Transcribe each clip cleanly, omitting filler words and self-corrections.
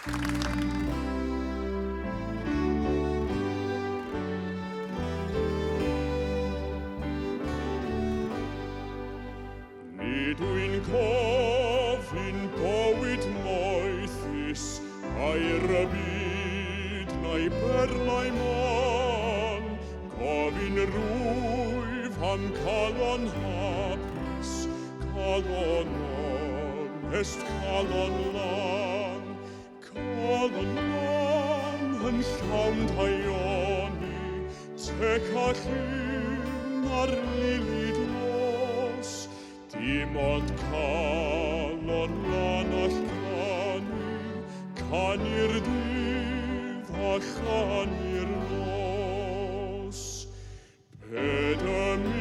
Nid yw'n gofyn bywyd moethus, a'r y byd neu berlau mon. Gofyn rwyf am calon hapus, calon onest, calon lan. Calon lan yn llawn taioni, tec a llun ar lili dlos. Dim ond calon lan all canu, canu'r dydd a chanu'r nos. Pedaminwn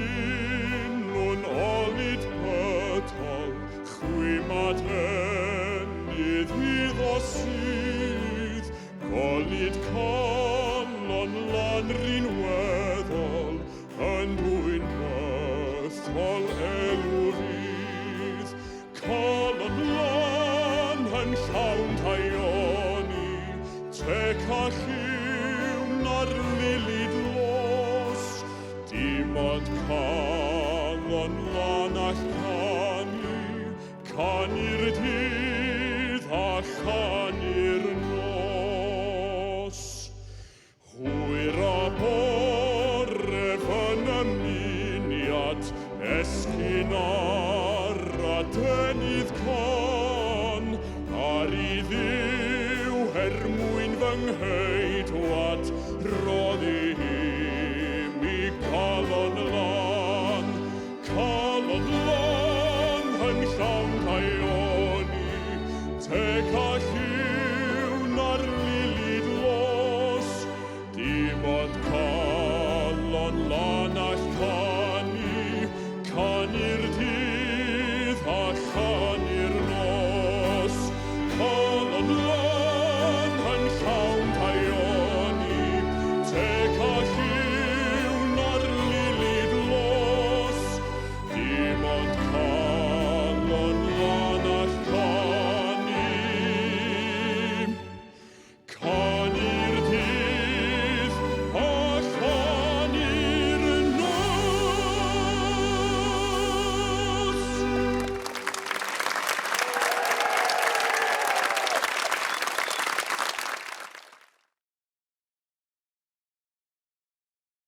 olid pytal, chwymad enydd iddo sydd, golid calon lan rinweddol, yn dwy'n mythol elw fydd. Calon lan yn llawn taioni, tec a lliwn ar lili dlos. Dim ond calon lan all canu, canu'r dydd a chanu'r nos. Hwyr a bore fy'n ymuniad, esgyn ar a denydd con, ar I ddiw mwyn fy ngheidwad, rodd I hym I calon lan. Calon lan yn llawn taioni, tec a